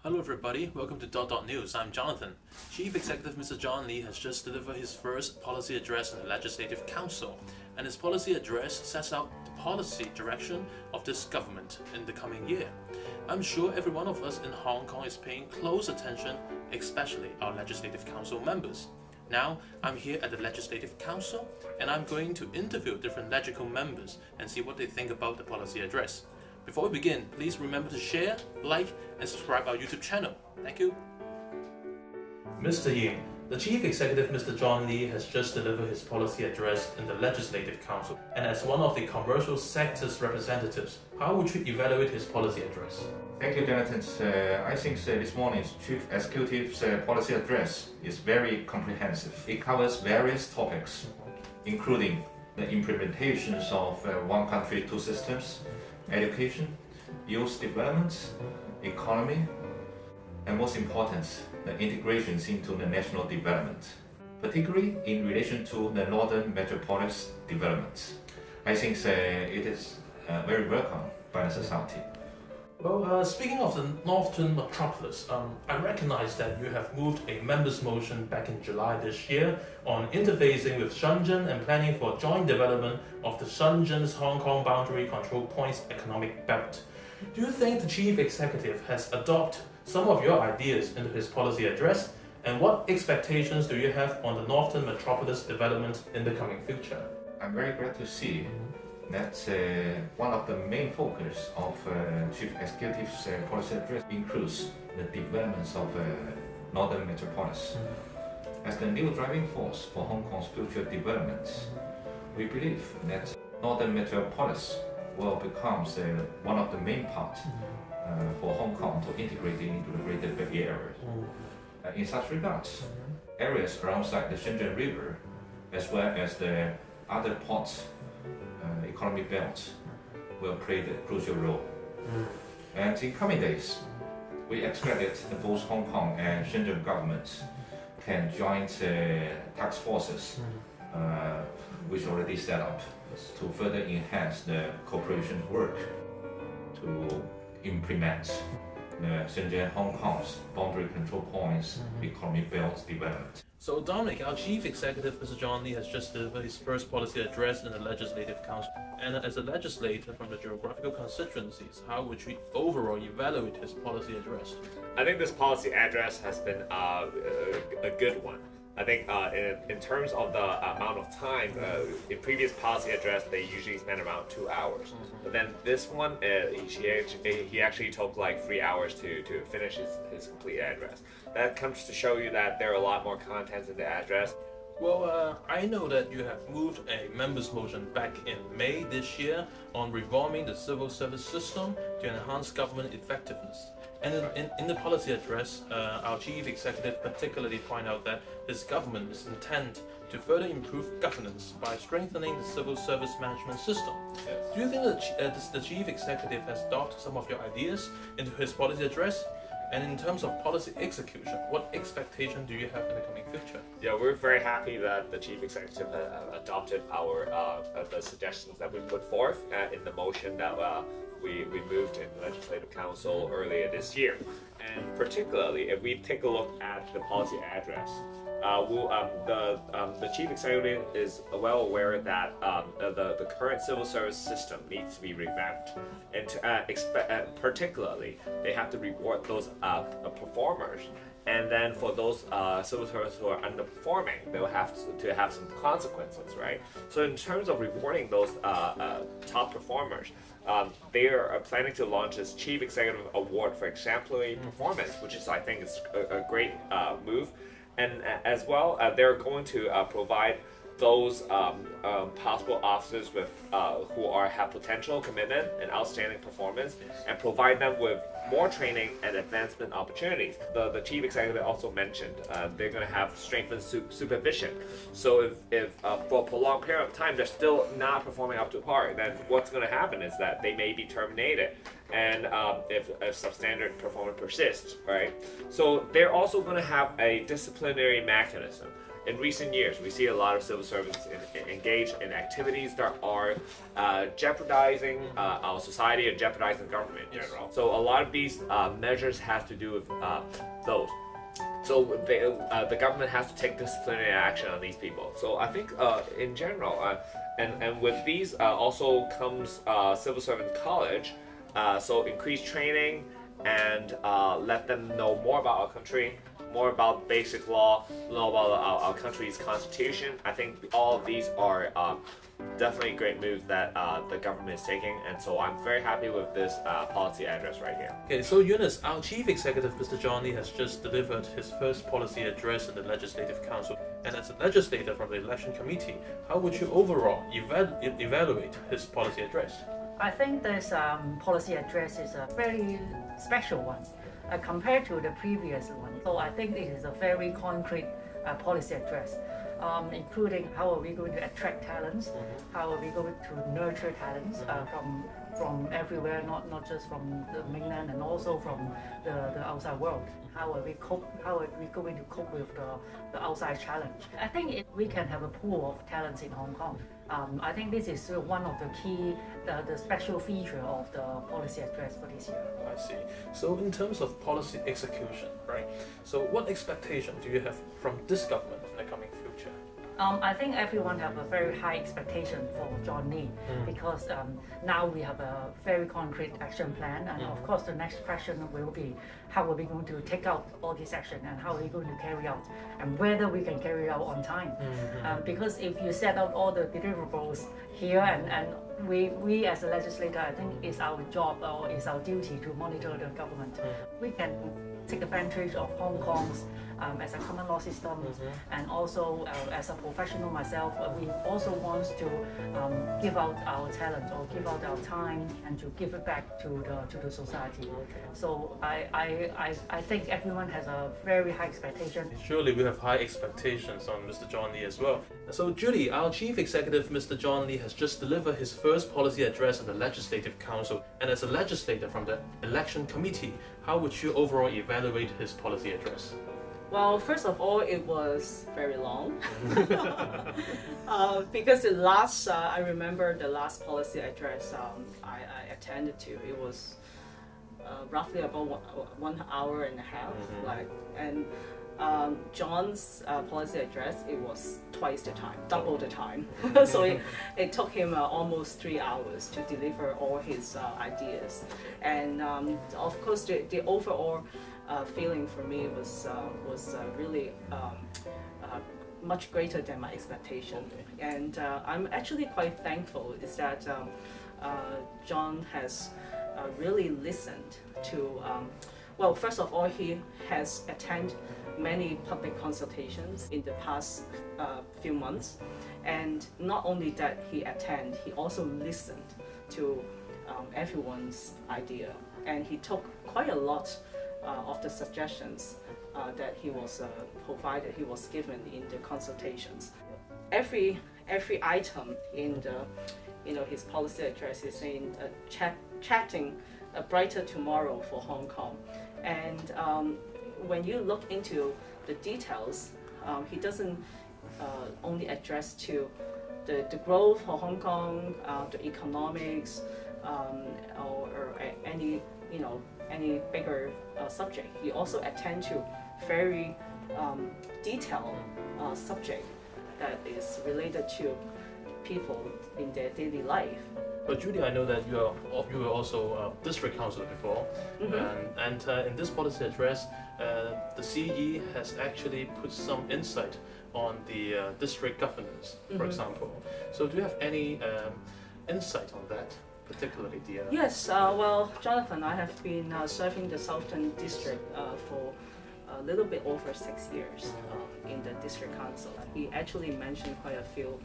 Hello everybody, welcome to DotDotNews. I'm Jonathan. Chief Executive Mr. John Lee has just delivered his first policy address in the Legislative Council, and his policy address sets out the policy direction of this government in the coming year. I'm sure every one of us in Hong Kong is paying close attention, especially our Legislative Council members. Now, I'm here at the Legislative Council, and I'm going to interview different LegCo members and see what they think about the policy address. Before we begin, please remember to share, like, and subscribe our YouTube channel. Thank you. Mr. Yim, the Chief Executive Mr. John Lee has just delivered his policy address in the Legislative Council. And as one of the commercial sector's representatives, how would you evaluate his policy address? Thank you, Jonathan. I think this morning's Chief Executive's policy address is very comprehensive. It covers various topics, including the implementations of one country, two systems, education, youth development, economy, and most important, the integrations into the national development, particularly in relation to the northern metropolis development. I think it is very welcome by the society. Well, speaking of the northern metropolis, I recognize that you have moved a members' motion back in July this year on interfacing with Shenzhen and planning for joint development of the Shenzhen's Hong Kong Boundary Control Points economic belt. Do you think the Chief Executive has adopted some of your ideas into his policy address? And what expectations do you have on the northern metropolis development in the coming future? I'm very glad to see that one of the main focus of Chief Executive's policy address includes the developments of northern metropolis. As the new driving force for Hong Kong's future development, we believe that northern metropolis will become one of the main parts for Hong Kong to integrate into the Greater Bay Area. In such regards, areas alongside the Shenzhen River, as well as the other ports economic belt will play the crucial role. And in coming days, we expect that both Hong Kong and Shenzhen governments can join task forces which already set up to further enhance the cooperation work to implement the Shenzhen Hong Kong's boundary control points economic belt development. So Dominic, our Chief Executive Mr. John Lee has just delivered his first policy address in the Legislative Council. And as a legislator from the geographical constituencies, how would you overall evaluate his policy address? I think this policy address has been a good one. I think in terms of the amount of time, in previous policy address, they usually spend around 2 hours. But then this one, he actually took like 3 hours to finish his complete address. That comes to show you that there are a lot more contents in the address. Well, I know that you have moved a members' motion back in May this year on reforming the civil service system to enhance government effectiveness. And in the policy address, our Chief Executive particularly pointed out that his government is intent to further improve governance by strengthening the civil service management system. Yes. Do you think that the Chief Executive has adopted some of your ideas into his policy address? And in terms of policy execution, what expectation do you have in the coming future? Yeah, we're very happy that the Chief Executive adopted our the suggestions that we put forth in the motion that we moved in the Legislative Council earlier this year. And particularly, if we take a look at the policy address, the Chief Executive is well aware that the current civil service system needs to be revamped, and particularly they have to reward those performers, and then for those civil servants who are underperforming, they'll have to have some consequences, right? So in terms of rewarding those top performers, they are planning to launch this Chief Executive Award for exemplary performance, which is, I think, is a great move. And as well, they're going to provide those possible officers with who have potential, commitment, and outstanding performance, and provide them with more training and advancement opportunities. The Chief Executive also mentioned they're going to have strengthened supervision. So if for a prolonged period of time they're still not performing up to par, then what's going to happen is that they may be terminated. And if substandard performance persists, right? So they're also going to have a disciplinary mechanism in recent years, we see a lot of civil servants engaged in activities that are jeopardizing our society and jeopardizing government in general. So a lot of these measures have to do with those. So the government has to take disciplinary action on these people. So I think in general, and with these also comes civil servant college. So increased training and let them know more about our country, more about basic law, know about our country's constitution. I think all of these are definitely great moves that the government is taking, and so I'm very happy with this policy address right here. Okay, so Eunice, our Chief Executive, Mr. John Lee, has just delivered his first policy address in the Legislative Council. And as a legislator from the Election Committee, how would you overall evaluate his policy address? I think this policy address is a very special one compared to the previous one. So I think it is a very concrete policy address, including how are we going to attract talents, how are we going to nurture talents from everywhere, not just from the mainland and also from the outside world. How are we going to cope with the outside challenge? I think we can have a pool of talents in Hong Kong. I think this is one of the key, the special feature of the policy address for this year. I see. So in terms of policy execution, right? So what expectation do you have from this government in the coming future? I think everyone have a very high expectation for John Lee because now we have a very concrete action plan, and of course the next question will be how are we going to take out all this action and how are we going to carry out and whether we can carry out on time. Because if you set out all the deliverables here and we as a legislator, I think it's our job or it's our duty to monitor the government. We can take advantage of Hong Kong's as a common law system, and also as a professional myself, we also want to give out our talent or give out our time and to give it back to the society. So I think everyone has a very high expectation. Surely we have high expectations on Mr. John Lee as well. So Judy, our Chief Executive, Mr. John Lee, has just delivered his first policy address in the Legislative Council, and as a legislator from the Election Committee, how would you overall evaluate his policy address? Well, first of all, it was very long because the last, I remember the last policy address I attended to, it was roughly about 1 hour and a half, and John's policy address, it was twice the time, double the time. So it took him almost 3 hours to deliver all his ideas, and of course the overall feeling for me was really much greater than my expectation, and I'm actually quite thankful is that John has really listened to. Well, first of all, he has attended many public consultations in the past few months, and not only that he attended, he also listened to everyone's idea, and he took quite a lot of the suggestions that he was provided, he was given in the consultations. Every item in the his policy address is saying chatting a brighter tomorrow for Hong Kong, and when you look into the details, he doesn't only address to the growth for Hong Kong, the economics, or any bigger subject. He also attend to very detailed subject that is related to people in their daily life. But Judy, I know that you were also district councillor before, and in this policy address, the CE has actually put some insight on the district governance, for example. So do you have any insight on that? Particularly the Yes, well, Jonathan, I have been serving the Southern District for a little bit over 6 years in the District Council. He actually mentioned quite a few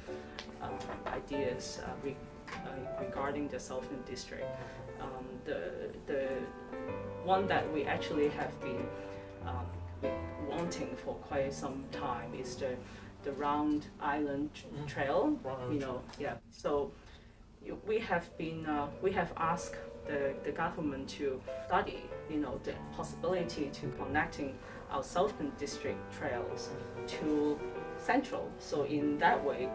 ideas regarding the Southern District. The one that we actually have been wanting for quite some time is the Round Island Trail. So we have asked the government to study the possibility to connecting our southern district trails to central. So in that way,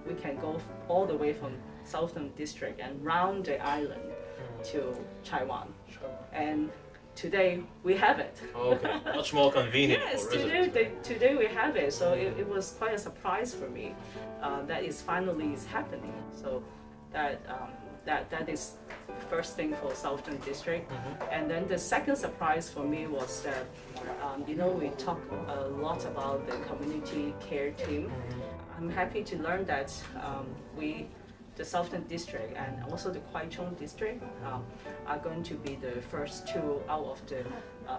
we can go all the way from southern district and round the island to Taiwan. And today we have it. Okay, much more convenient Yes, for residents. today we have it. So it was quite a surprise for me that is finally is happening. So that is the first thing for Southern District. And then the second surprise for me was that we talk a lot about the community care team. I'm happy to learn that the Southern District and also the Kwaichung District are going to be the first two out of the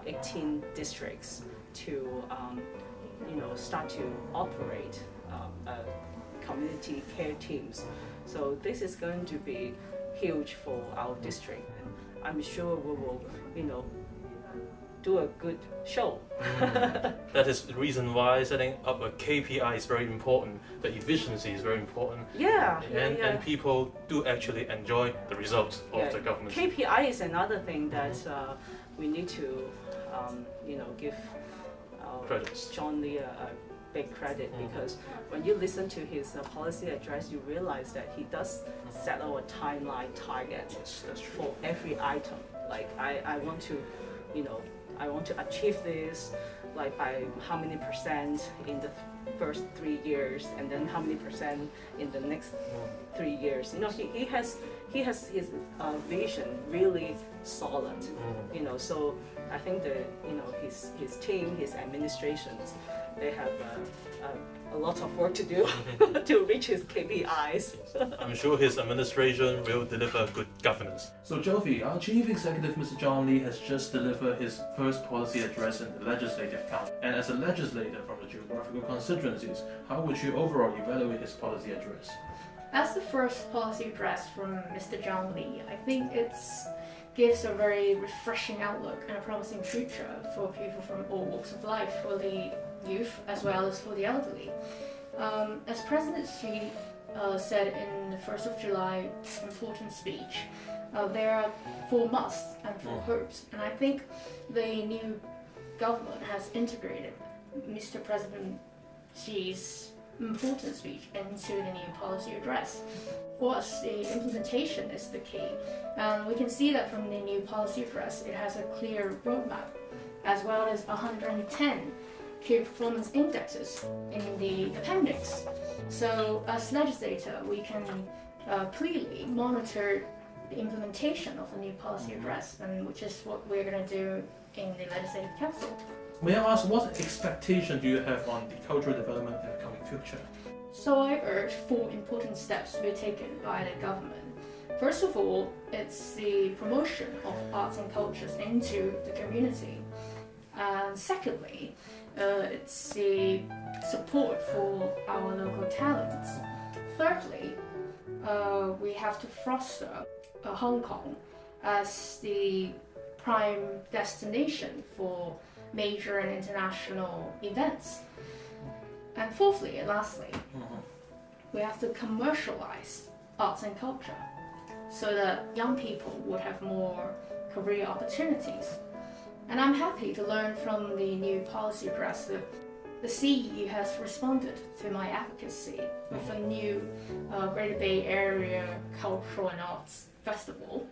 18 districts to start to operate community care teams. So this is going to be huge for our district, and I'm sure we will do a good show. That is the reason why setting up a KPI is very important. The efficiency is very important. And people do actually enjoy the results of the government. KPI is another thing that we need to give John Lee a big credit, because when you listen to his policy address, you realize that he does set out a timeline target for every item. Like I want to achieve this, like by how many percent in the first 3 years, and then how many percent in the next 3 years. He has his vision really solid. So I think that his team, his administrations, they have a lot of work to do to reach his KPIs. I'm sure his administration will deliver good governance. So Joephy, our Chief Executive Mr. John Lee has just delivered his first policy address in the Legislative Council. And as a legislator from the geographical constituencies, how would you overall evaluate his policy address? As the first policy address from Mr. John Lee, I think it gives a very refreshing outlook and a promising future for people from all walks of life, for the youth as well as for the elderly. As President Xi said in the 1st of July important speech, there are 4 musts and 4 hopes, and I think the new government has integrated Mr. President Xi's important speech into the new policy address. For us, the implementation is the key, and we can see that from the new policy address. It has a clear roadmap, as well as 110 key performance indexes in the appendix. So as legislator, we can clearly monitor the implementation of the new policy address, and which is what we're going to do in the Legislative Council. May I ask, what expectation do you have on the cultural development in the coming future? So I urge 4 important steps to be taken by the government. First of all, it's the promotion of arts and cultures into the community. And secondly, it's the support for our local talents. Thirdly, we have to foster Hong Kong as the prime destination for major and international events. And fourthly and lastly, we have to commercialize arts and culture so that young people would have more career opportunities. And I'm happy to learn from the new policy address that the CEU has responded to my advocacy with a new Greater Bay Area Cultural and Arts Festival,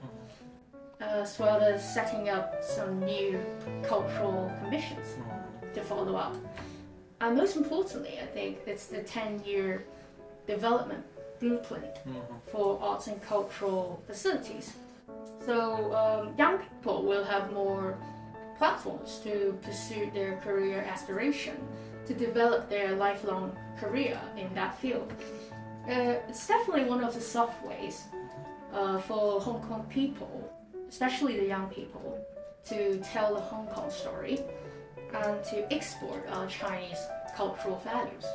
as well as setting up some new cultural commissions to follow up. And most importantly, I think it's the 10-year development blueprint for arts and cultural facilities. So young people will have more platforms to pursue their career aspiration, to develop their lifelong career in that field. It's definitely one of the soft ways for Hong Kong people, especially the young people, to tell the Hong Kong story and to export our Chinese cultural values.